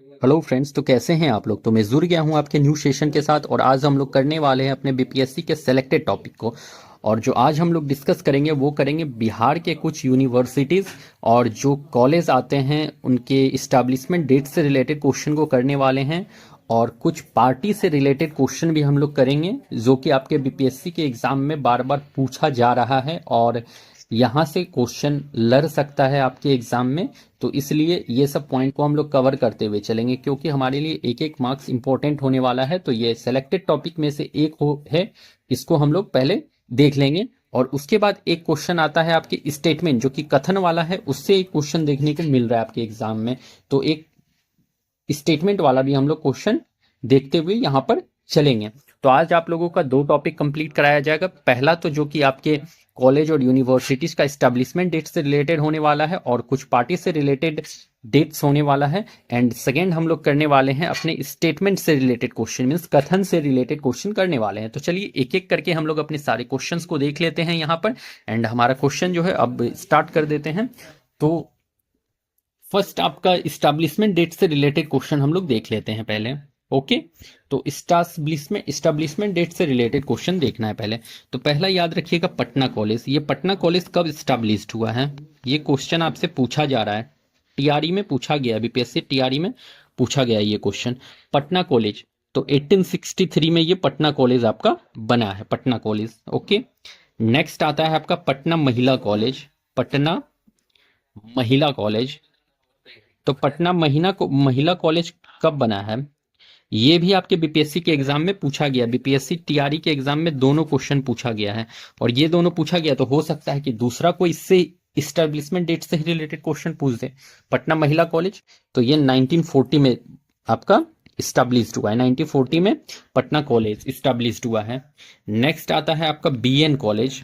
Hello friends, तो कैसे हैं आप लोग। तो मैं जुड़ गया हूं आपके न्यू सेशन के साथ और आज हम लोग करने वाले हैं अपने बीपीएससी के सेलेक्टेड टॉपिक को। और जो आज हम लोग डिस्कस करेंगे वो करेंगे बिहार के कुछ यूनिवर्सिटीज़ और जो कॉलेज आते हैं उनके इस्टेब्लिशमेंट डेट से रिलेटेड क्वेश्चन को करने वाले हैं। और कुछ पार्टी से रिलेटेड क्वेश्चन भी हम लोग करेंगे जो कि आपके बीपीएससी के एग्जाम में बार बार पूछा जा रहा है और यहाँ से क्वेश्चन लड़ सकता है आपके एग्जाम में। तो इसलिए ये सब पॉइंट को हम लोग कवर करते हुए चलेंगे क्योंकि हमारे लिए एक एक मार्क्स इंपॉर्टेंट होने वाला है। तो ये सेलेक्टेड टॉपिक में से एक हो है, इसको हम लोग पहले देख लेंगे। और उसके बाद एक क्वेश्चन आता है आपके स्टेटमेंट जो कि कथन वाला है, उससे एक क्वेश्चन देखने को मिल रहा है आपके एग्जाम में। तो एक स्टेटमेंट वाला भी हम लोग क्वेश्चन देखते हुए यहाँ पर चलेंगे। तो आज आप लोगों का दो टॉपिक कंप्लीट कराया जाएगा। पहला तो जो कि आपके कॉलेज और यूनिवर्सिटीज का एस्टेब्लिशमेंट डेट से रिलेटेड होने वाला है और कुछ पार्टी से रिलेटेड डेट्स होने वाला है। एंड सेकेंड हम लोग करने वाले हैं अपने स्टेटमेंट से रिलेटेड क्वेश्चन, मीन्स कथन से रिलेटेड क्वेश्चन करने वाले हैं। तो चलिए एक एक करके हम लोग अपने सारे क्वेश्चंस को देख लेते हैं यहाँ पर। एंड हमारा क्वेश्चन जो है अब स्टार्ट कर देते हैं। तो फर्स्ट आपका इस्टेब्लिशमेंट डेट से रिलेटेड क्वेश्चन हम लोग देख लेते हैं पहले। ओके, तो इस्टेब्लिशमेंट डेट से रिलेटेड क्वेश्चन देखना है पहले। तो पहला याद रखिएगा पटना कॉलेज। ये पटना कॉलेज कब इस्टेब्लिश्ड हुआ है, ये क्वेश्चन आपसे पूछा जा रहा है। टीआरई में पूछा गया, बीपीएससी टीआरई में पूछा गया ये क्वेश्चन। पटना कॉलेज तो 1863 में ये पटना कॉलेज आपका बना है, पटना कॉलेज। ओके, नेक्स्ट आता है आपका पटना महिला कॉलेज। पटना महिला कॉलेज, तो पटना महिला कॉलेज कब बना है, ये भी आपके बीपीएससी के एग्जाम में पूछा गया। बीपीएससी टीआरई के एग्जाम में दोनों क्वेश्चन पूछा गया है और ये दोनों पूछा गया तो हो सकता है कि दूसरा कोई इससे इस्टेब्लिशमेंट डेट से ही रिलेटेड क्वेश्चन पूछ दे। पटना महिला कॉलेज तो ये 1940 में आपका इस्टेब्लिश्ड हुआ है, 1940 में पटना कॉलेज इस्टेब्लिश्ड हुआ है। नेक्स्ट आता है आपका बीएन कॉलेज।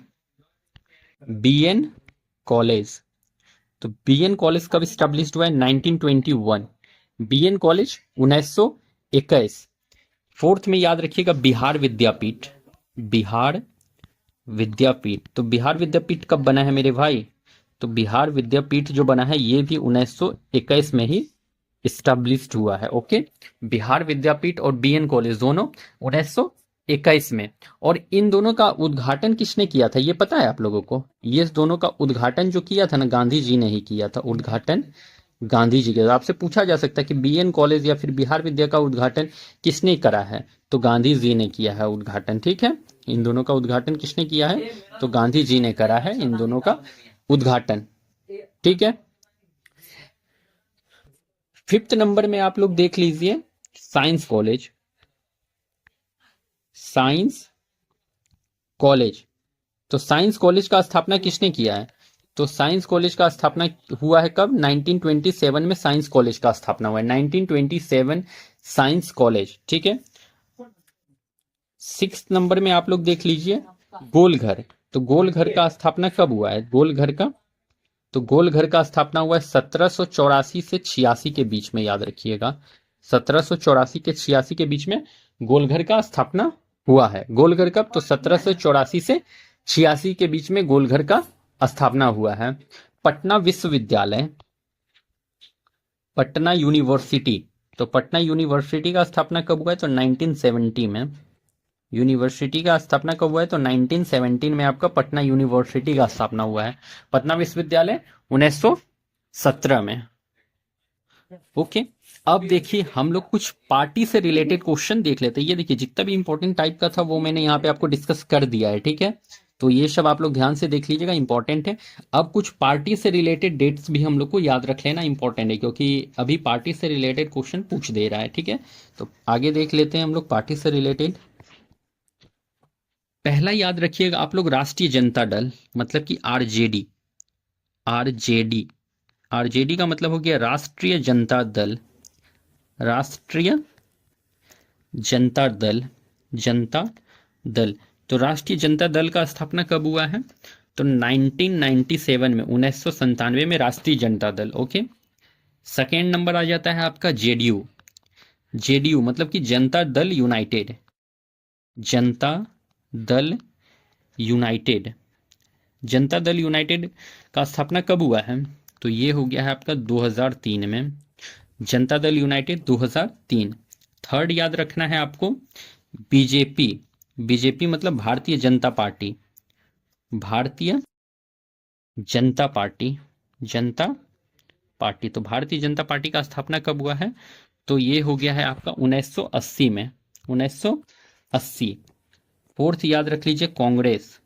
बीएन कॉलेज, तो बीएन कॉलेज कब स्टैब्लिश्ड हुआ है, 1921। BN college 1921। फोर्थ में याद रखिएगा बिहार विद्यापीठ। बिहार विद्यापीठ, तो बिहार विद्यापीठ कब बना है मेरे भाई, तो बिहार विद्यापीठ जो बना है ये भी 1921 में ही स्टैब्लिश्ड हुआ है। ओके, बिहार विद्यापीठ और बीएन कॉलेज दोनों 1921 में। और इन दोनों का उद्घाटन किसने किया था ये पता है आप लोगों को, ये दोनों का उद्घाटन जो किया था ना, गांधी जी ने ही किया था उद्घाटन। गांधी जी के, आपसे पूछा जा सकता है कि बीएन कॉलेज या फिर बिहार विद्या का उद्घाटन किसने करा है, तो गांधी जी ने किया है उद्घाटन। ठीक है, इन दोनों का उद्घाटन किसने किया है, तो गांधी जी ने करा है इन दोनों का उद्घाटन। ठीक है, फिफ्थ नंबर में आप लोग देख लीजिए साइंस कॉलेज। साइंस कॉलेज, तो साइंस कॉलेज का स्थापना किसने किया है, तो साइंस कॉलेज का स्थापना हुआ है कब, 1927 में साइंस कॉलेज का स्थापना हुआ है, 1927 साइंस कॉलेज। ठीक है, सिक्स नंबर में आप लोग देख लीजिए गोलघर। तो गोलघर का स्थापना कब हुआ है, गोलघर का, तो गोलघर का स्थापना हुआ है 1784 से 86 के बीच में, याद रखिएगा 1784 के 86 के बीच में गोलघर का स्थापना हुआ है। गोलघर कब, तो 1784 से 86 के बीच में गोलघर का स्थापना हुआ है। पटना विश्वविद्यालय, पटना यूनिवर्सिटी, तो पटना यूनिवर्सिटी का स्थापना कब हुआ है, तो 1970 में। यूनिवर्सिटी का स्थापना कब हुआ है, तो 1917 में आपका पटना यूनिवर्सिटी का स्थापना हुआ है। पटना विश्वविद्यालय 1917 में। ओके, अब देखिए हम लोग कुछ पार्टी से रिलेटेड क्वेश्चन देख लेते हैं। ये देखिए जितना भी इंपॉर्टेंट टाइप का था वो मैंने यहाँ पे आपको डिस्कस कर दिया है। ठीक है, तो ये सब आप लोग ध्यान से देख लीजिएगा, इंपॉर्टेंट है। अब कुछ पार्टी से रिलेटेड डेट्स भी हम लोग को याद रख लेना इंपॉर्टेंट है क्योंकि अभी पार्टी से रिलेटेड क्वेश्चन पूछ दे रहा है। ठीक है, तो आगे देख लेते हैं हम लोग पार्टी से रिलेटेड। पहला याद रखिएगा आप लोग राष्ट्रीय जनता दल, मतलब कि आरजेडी। आरजेडी, आरजेडी का मतलब हो गया राष्ट्रीय जनता दल। राष्ट्रीय जनता दल, जनता दल, तो राष्ट्रीय जनता दल का स्थापना कब हुआ है, तो 1997 में, 1997 में राष्ट्रीय Janata Dal. Okay, second number आ जाता है आपका जेडीयू। जेडीयू मतलब कि Janata Dal United. Janata Dal United, Janata Dal United का स्थापना कब हुआ है, तो ये हो गया है आपका 2003 में। जनता दल यूनाइटेड 2003। थर्ड याद रखना है आपको बीजेपी। बीजेपी मतलब भारतीय जनता पार्टी, भारतीय जनता पार्टी, जनता पार्टी। तो भारतीय जनता पार्टी का स्थापना कब हुआ है? तो ये हो गया है आपका 1980 में, 1980। फोर्थ याद रख लीजिए कांग्रेस।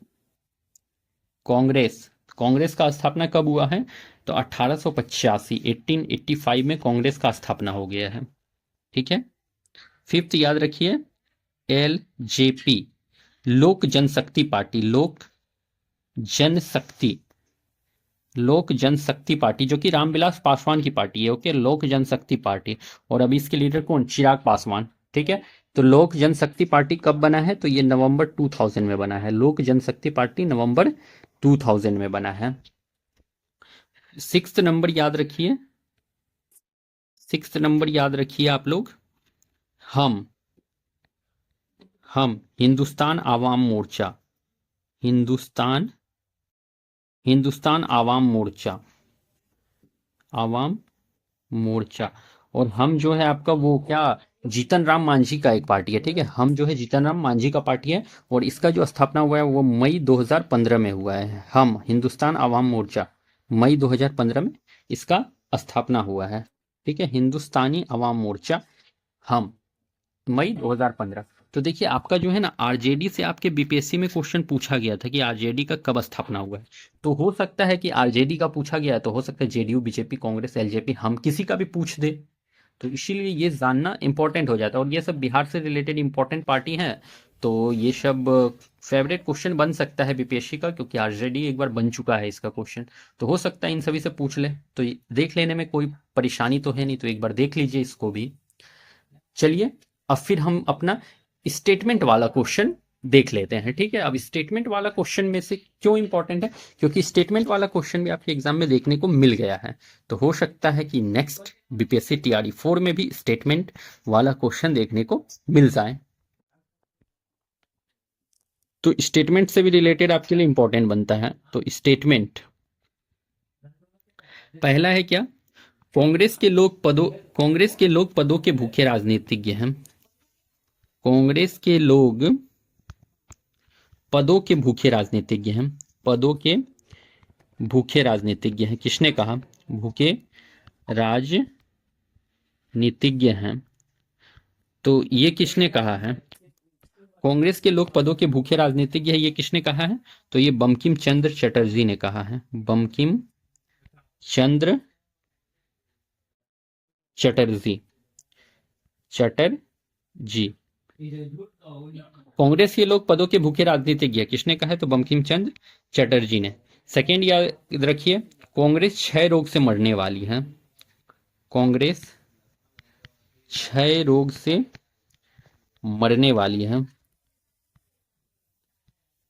कांग्रेस, कांग्रेस का स्थापना कब हुआ है? तो 1885, 1885 में कांग्रेस का स्थापना हो गया है। ठीक है। फिफ्थ याद रखिए एलजेपी, लोक जनशक्ति पार्टी, लोक जनशक्ति, लोक जनशक्ति पार्टी, जो कि रामविलास पासवान की पार्टी है। ओके, लोक जनशक्ति पार्टी। और अभी इसके लीडर कौन? चिराग पासवान। ठीक है। तो लोक जनशक्ति पार्टी कब बना है? तो ये नवंबर 2000 में बना है। लोक जनशक्ति पार्टी नवंबर 2000 में बना है। सिक्स्थ नंबर याद रखिए, सिक्स्थ नंबर याद रखिए आप लोग, हम हिंदुस्तान आवाम मोर्चा, हिंदुस्तान, हिंदुस्तान आवाम मोर्चा, आवाम मोर्चा। और हम जो है आपका वो क्या, जीतन राम मांझी का एक पार्टी है। ठीक है, हम जो है जीतन राम मांझी का पार्टी है। और इसका जो स्थापना हुआ है वो मई 2015 में हुआ है। हम हिंदुस्तान आवाम मोर्चा, मई 2015 में इसका स्थापना हुआ है। ठीक है, हिंदुस्तानी आवाम मोर्चा, हम, मई 2015। तो देखिए आपका जो है ना आरजेडी से आपके बीपीएससी में क्वेश्चन पूछा गया था कि आरजेडी का कब स्थापना हुआ है। तो हो सकता है कि आरजेडी का पूछा गया है, तो हो सकता है जेडीयू, बीजेपी, कांग्रेस, एलजेपी, हम किसी का भी पूछ दे। तो इसीलिए ये जानना इंपॉर्टेंट हो जाता है। और ये सब बिहार से रिलेटेड इंपॉर्टेंट पार्टी है, तो ये सब फेवरेट क्वेश्चन बन सकता है बीपीएससी का, क्योंकि आरजेडी एक बार बन चुका है इसका क्वेश्चन। तो हो सकता है इन सभी से पूछ ले, तो देख लेने में कोई परेशानी तो है नहीं। तो एक बार देख लीजिए इसको भी। चलिए अब फिर हम अपना स्टेटमेंट वाला क्वेश्चन देख लेते हैं। ठीक है, अब स्टेटमेंट वाला क्वेश्चन में से क्यों इंपॉर्टेंट है? क्योंकि स्टेटमेंट वाला क्वेश्चन भी आपके एग्जाम में देखने को मिल गया है। तो हो सकता है कि नेक्स्ट बीपीएससी टीआरई 4 में भी स्टेटमेंट वाला क्वेश्चन देखने को मिल जाए। तो स्टेटमेंट से भी रिलेटेड आपके लिए इंपॉर्टेंट बनता है। तो स्टेटमेंट पहला है क्या? कांग्रेस के लोग पदों के भूखे राजनीतिज्ञ हैं। कांग्रेस के लोग पदों के भूखे राजनीतिज्ञ हैं। पदों के भूखे राजनीतिज्ञ हैं, किसने कहा? भूखे राजनीतिज्ञ हैं। तो ये किसने कहा है? कांग्रेस के लोग पदों के भूखे राजनीतिज्ञ है, ये किसने कहा है? तो ये बंकिम चंद्र चटर्जी ने कहा है। बंकिम चंद्र चटर्जी, चटर्जी। कांग्रेस के लोग पदों के भूखे राजनीतिज्ञ किसने कहा है? तो बंकिम चंद्र चटर्जी ने। सेकेंड याद रखिए, कांग्रेस क्षय रोग से मरने वाली है। कांग्रेस क्षय रोग से मरने वाली है,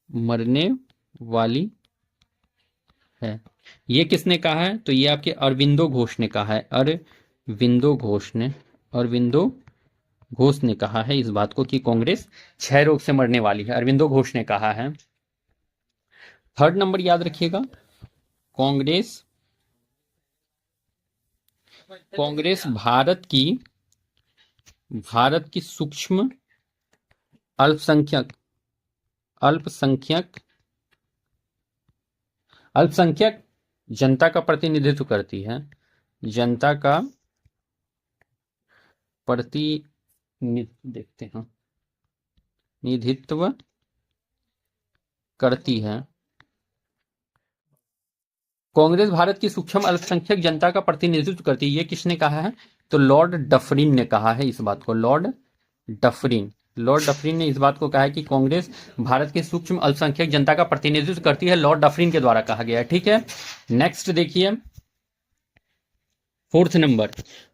मरने वाली है। ये किसने कहा है? तो ये आपके अरविंदो घोष ने कहा है। अरविंदो घोष ने, अरविंदो घोष ने कहा है इस बात को कि कांग्रेस क्षय रोग से मरने वाली है। अरविंदो घोष ने कहा है। थर्ड नंबर याद रखिएगा, कांग्रेस, कांग्रेस भारत की सूक्ष्म अल्पसंख्यक अल्पसंख्यक अल्पसंख्यक जनता का प्रतिनिधित्व करती है। जनता का देखते हैं, निधित्व करती है। कांग्रेस भारत की सूक्ष्म अल्पसंख्यक जनता का प्रतिनिधित्व करती है, ये किसने कहा है? तो लॉर्ड डफरिन ने कहा है इस बात को। लॉर्ड डफरिन ने इस बात को कहा है कि कांग्रेस भारत की सूक्ष्म अल्पसंख्यक जनता का प्रतिनिधित्व करती है। लॉर्ड डफरिन के द्वारा कहा गया है। ठीक है, नेक्स्ट देखिए, फोर्थ नंबर,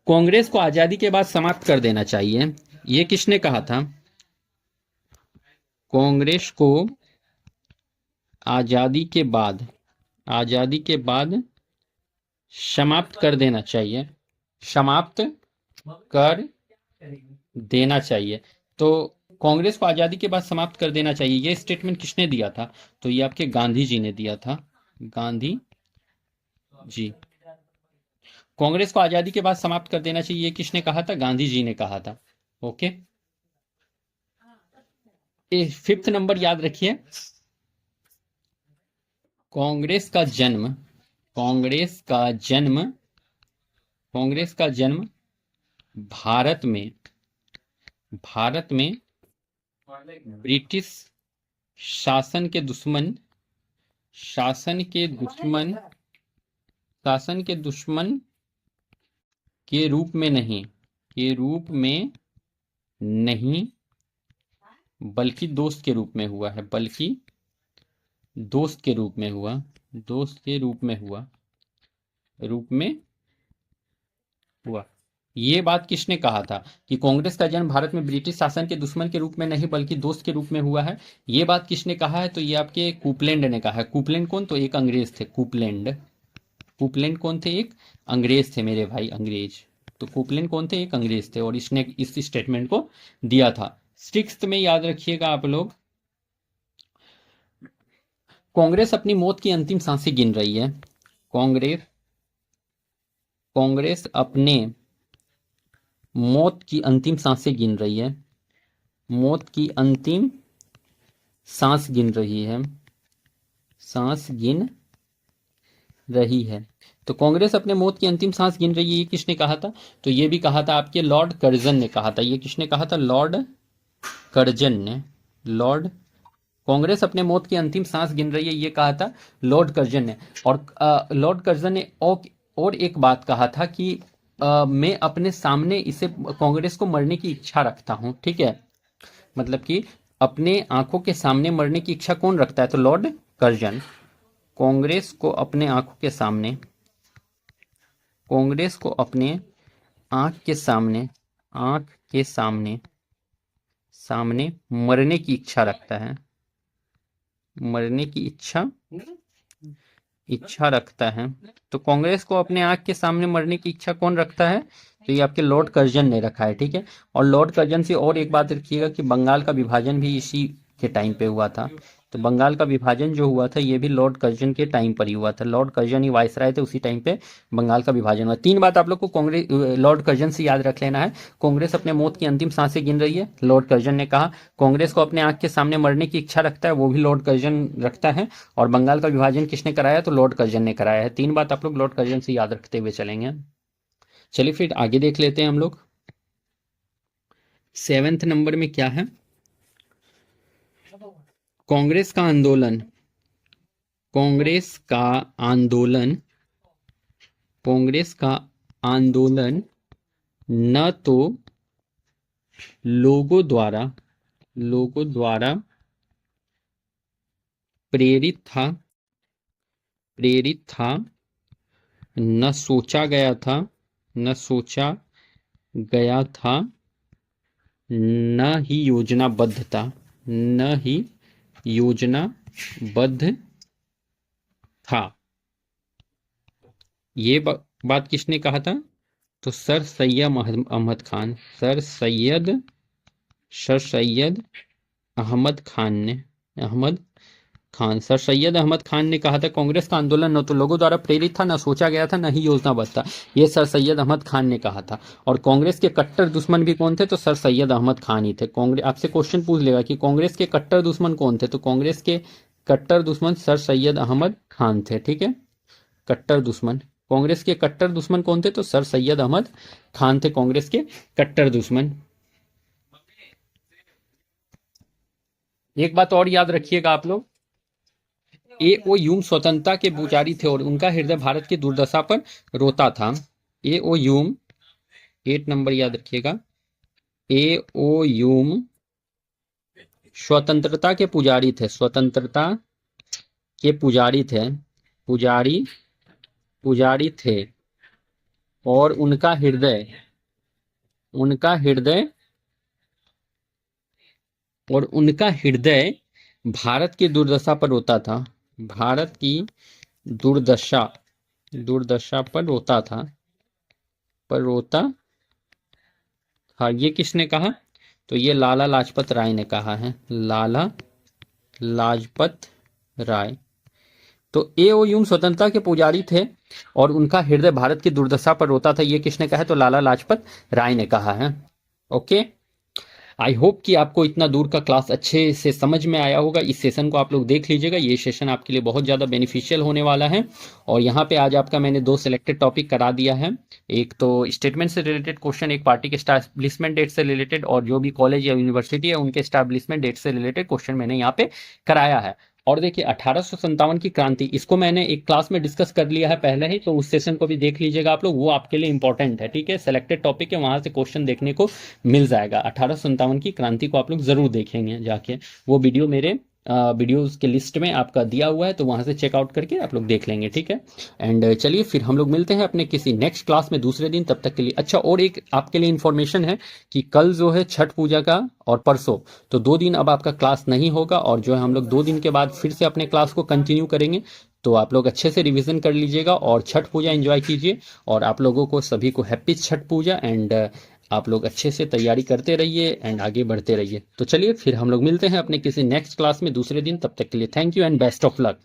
कांग्रेस को आजादी के बाद समाप्त कर देना चाहिए, ये किसने कहा था? कांग्रेस को आजादी के बाद समाप्त कर देना चाहिए, समाप्त कर देना चाहिए। तो कांग्रेस को आजादी के बाद समाप्त कर देना चाहिए, ये स्टेटमेंट किसने दिया था? तो ये आपके गांधी जी ने दिया था। गांधी जी। कांग्रेस को आजादी के बाद समाप्त कर देना चाहिए, ये किसने कहा था? गांधी जी ने कहा था। ओके, फिफ्थ नंबर याद रखिए। कांग्रेस का जन्म कांग्रेस का जन्म कांग्रेस का जन्म भारत में ब्रिटिश शासन के दुश्मन शासन के दुश्मन शासन के दुश्मन के रूप में नहीं बल्कि दोस्त के रूप में हुआ है, दोस्त के रूप में हुआ। ये बात किसने कहा था कि कांग्रेस का जन्म भारत में ब्रिटिश शासन के दुश्मन के रूप में नहीं बल्कि दोस्त के रूप में हुआ है? ये बात किसने कहा है? तो ये आपके कूपलैंड ने कहा है। कूपलैंड कौन? तो एक अंग्रेज थे। कूपलैंड कौन थे? एक अंग्रेज थे मेरे भाई, अंग्रेज। तो कूपलैंड कौन थे? एक अंग्रेज थे, और इसने इस स्टेटमेंट को दिया था। सिक्स्थ में याद रखिएगा आप लोग, कांग्रेस अपनी मौत की अंतिम सांसें गिन रही है। कांग्रेस अपने मौत की अंतिम सांसें गिन रही है। मौत की अंतिम सांस गिन रही है। तो कांग्रेस अपने मौत की अंतिम सांस गिन रही है, ये किसने कहा था? तो ये भी कहा था आपके लॉर्ड कर्जन ने कहा था। ये किसने कहा था? लॉर्ड कर्जन ने। कांग्रेस अपने मौत की अंतिम सांस गिन रही है, ये कहा था लॉर्ड कर्जन ने। और लॉर्ड कर्जन ने और एक बात कहा था कि मैं अपने सामने इसे कांग्रेस को मरने की इच्छा रखता हूं। ठीक है, मतलब कि अपने आंखों के सामने मरने की इच्छा कौन रखता है? तो लॉर्ड कर्जन। कांग्रेस को अपने आंख के सामने मरने की इच्छा रखता है। तो कांग्रेस को अपने आंख के सामने मरने की इच्छा कौन रखता है? तो ये आपके लॉर्ड कर्जन ने रखा है। ठीक है, और लॉर्ड कर्जन से और एक बात रखिएगा कि बंगाल का विभाजन भी इसी के टाइम पे हुआ था। तो बंगाल का विभाजन जो हुआ था ये भी लॉर्ड कर्जन के टाइम पर ही हुआ था। लॉर्ड कर्जन ही वायसराय थे, उसी टाइम पे बंगाल का विभाजन हुआ। तीन बात आप लोग को कांग्रेस लॉर्ड कर्जन से याद रख लेना है। कांग्रेस अपने मौत की अंतिम सांसें गिन रही है, लॉर्ड कर्जन ने कहा। कांग्रेस को अपने आंख के सामने मरने की इच्छा रखता है, वो भी लॉर्ड कर्जन रखता है। और बंगाल का विभाजन किसने कराया? तो लॉर्ड कर्जन ने कराया है। तीन बात आप लोग लॉर्ड कर्जन से याद रखते हुए चलेंगे। चलिए फिर आगे देख लेते हैं हम लोग। सेवेंथ नंबर में क्या है? कांग्रेस का आंदोलन न तो लोगों द्वारा प्रेरित था, न सोचा गया था, न ही योजनाबद्ध था। ये बात किसने कहा था? तो सर सैयद अहमद खान। सर सैयद अहमद खान ने कहा था कांग्रेस का आंदोलन न तो लोगों द्वारा प्रेरित था, न सोचा गया था, न ही योजनाबद्ध था। ये सर सैयद अहमद खान ने कहा था। और कांग्रेस के कट्टर दुश्मन भी कौन थे? तो सर सैयद अहमद खान ही थे। कांग्रेस आपसे क्वेश्चन पूछ लेगा कि कांग्रेस के कट्टर दुश्मन कौन थे? तो कांग्रेस के कट्टर दुश्मन सर सैयद अहमद खान थे। ठीक है, कट्टर दुश्मन। कांग्रेस के कट्टर दुश्मन कौन थे? तो सर सैयद अहमद खान थे कांग्रेस के कट्टर दुश्मन। एक बात और याद रखिएगा आप लोग, ए.ओ. ह्यूम स्वतंत्रता के पुजारी थे और उनका हृदय भारत की दुर्दशा पर रोता था। ए.ओ. ह्यूम 8 नंबर याद रखिएगा। ए.ओ. ह्यूम स्वतंत्रता के पुजारी थे। पुजारी थे और उनका हृदय भारत की दुर्दशा पर रोता था। भारत की दुर्दशा पर रोता था। ये किसने कहा? तो ये लाला लाजपत राय ने कहा है। लाला लाजपत राय। तो एओ स्वतंत्रता के पुजारी थे और उनका हृदय भारत की दुर्दशा पर रोता था, ये किसने कहा है? तो लाला लाजपत राय ने कहा है। ओके, आई होप कि आपको इतना दूर का क्लास अच्छे से समझ में आया होगा। इस सेशन को आप लोग देख लीजिएगा, ये सेशन आपके लिए बहुत ज़्यादा बेनिफिशियल होने वाला है। और यहाँ पे आज आपका मैंने 2 सिलेक्टेड टॉपिक करा दिया है, एक तो स्टेटमेंट से रिलेटेड क्वेश्चन, एक पार्टी के स्टैब्लिशमेंट डेट से रिलेटेड, और जो भी कॉलेज या यूनिवर्सिटी है उनके स्टैब्लिशमेंट डेट से रिलेटेड क्वेश्चन मैंने यहाँ पे कराया है। और देखिए 1857 की क्रांति, इसको मैंने एक क्लास में डिस्कस कर लिया है पहले ही, तो उस सेशन को भी देख लीजिएगा आप लोग, वो आपके लिए इंपॉर्टेंट है। ठीक है, सेलेक्टेड टॉपिक है, वहां से क्वेश्चन देखने को मिल जाएगा। 1857 की क्रांति को आप लोग जरूर देखेंगे जाके, वो वीडियो मेरे वीडियोस के लिस्ट में आपका दिया हुआ है, तो वहां से चेकआउट करके आप लोग देख लेंगे। ठीक है, एंड चलिए फिर हम लोग मिलते हैं अपने किसी नेक्स्ट क्लास में दूसरे दिन, तब तक के लिए। अच्छा, और एक आपके लिए इन्फॉर्मेशन है कि कल जो है छठ पूजा का और परसों, तो 2 दिन अब आपका क्लास नहीं होगा, और जो है हम लोग 2 दिन के बाद फिर से अपने क्लास को कंटिन्यू करेंगे। तो आप लोग अच्छे से रिवीजन कर लीजिएगा और छठ पूजा एंजॉय कीजिए, और आप लोगों को सभी को हैप्पी छठ पूजा। एंड आप लोग अच्छे से तैयारी करते रहिए एंड आगे बढ़ते रहिए। तो चलिए फिर हम लोग मिलते हैं अपने किसी नेक्स्ट क्लास में दूसरे दिन, तब तक के लिए thank you and best of luck.